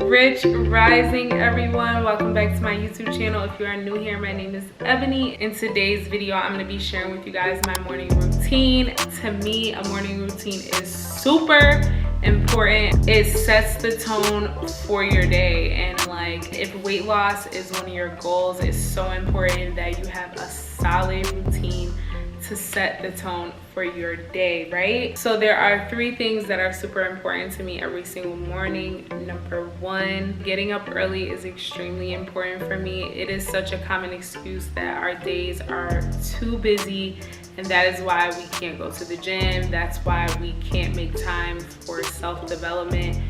Rich Rising, everyone. Welcome back to my YouTube channel. If you are new here, my name is Ebony. In today's video, I'm going to be sharing with you guys my morning routine. To me, a morning routine is super important. It sets the tone for your day, and like if weight loss is one of your goals, it's so important that you have a solid routine to set the tone for your day, right? So there are 3 things that are super important to me every single morning. Number 1, getting up early is extremely important for me. It is such a common excuse that our days are too busy, and that is why we can't go to the gym. That's why we can't make time for self-development.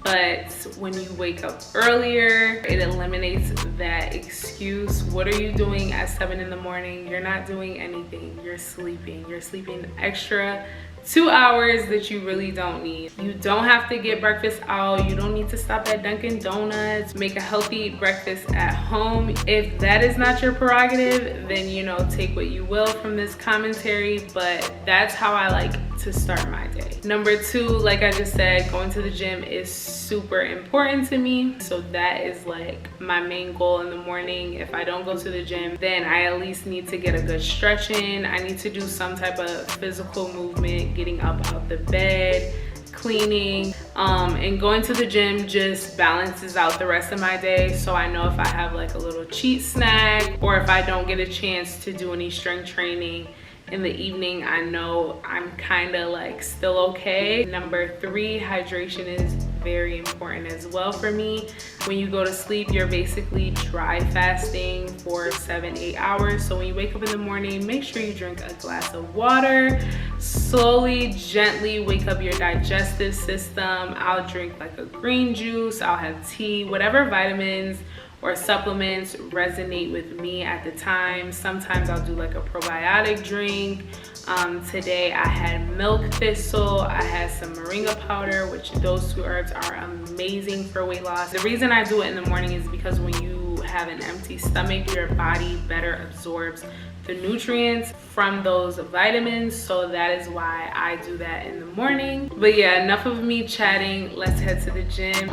But when you wake up earlier, it eliminates that excuse. What are you doing at 7 in the morning? You're not doing anything. You're sleeping. You're sleeping extra 2 hours that you really don't need. You don't have to get breakfast out. You don't need to stop at Dunkin' Donuts. Make a healthy breakfast at home. If that is not your prerogative, then take what you will from this commentary, but that's how I like to start my day. Number 2, like I just said, going to the gym is super important to me. So that is like my main goal in the morning. If I don't go to the gym, then I at least need to get a good stretch in. I need to do some type of physical movement, getting up out the bed, cleaning, and going to the gym just balances out the rest of my day. So I know if I have like a little cheat snack, or if I don't get a chance to do any strength training in the evening, I know I'm kind of like still okay. Number 3, hydration is very important as well for me. When you go to sleep, you're basically dry fasting for 7-8 hours. So when you wake up in the morning, make sure you drink a glass of water. Slowly, gently wake up your digestive system. I'll drink like a green juice, I'll have tea, whatever vitamins or supplements resonate with me at the time. Sometimes I'll do like a probiotic drink. Today I had milk thistle, I had some moringa powder, which those 2 herbs are amazing for weight loss. The reason I do it in the morning is because when you have an empty stomach, your body better absorbs the nutrients from those vitamins. So that is why I do that in the morning. But yeah, enough of me chatting. Let's head to the gym.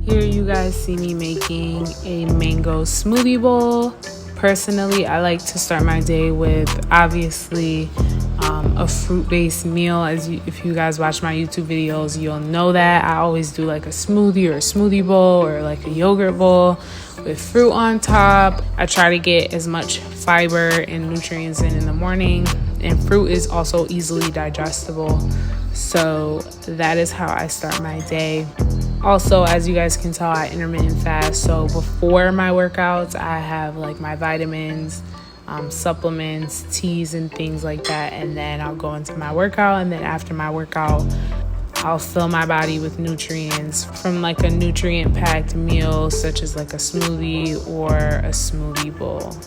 Here you guys see me making a mango smoothie bowl. Personally, I like to start my day with obviously a fruit-based meal. If you guys watch my YouTube videos, you'll know that I always do like a smoothie or a smoothie bowl or like a yogurt bowl with fruit on top. I try to get as much fiber and nutrients in the morning, and fruit is also easily digestible. So that is how I start my day. Also, as you guys can tell, I intermittent fast. So before my workouts, I have like my vitamins, supplements, teas, and things like that. And then I'll go into my workout. And then after my workout, I'll fill my body with nutrients from like a nutrient-packed meal, such as like a smoothie or a smoothie bowl.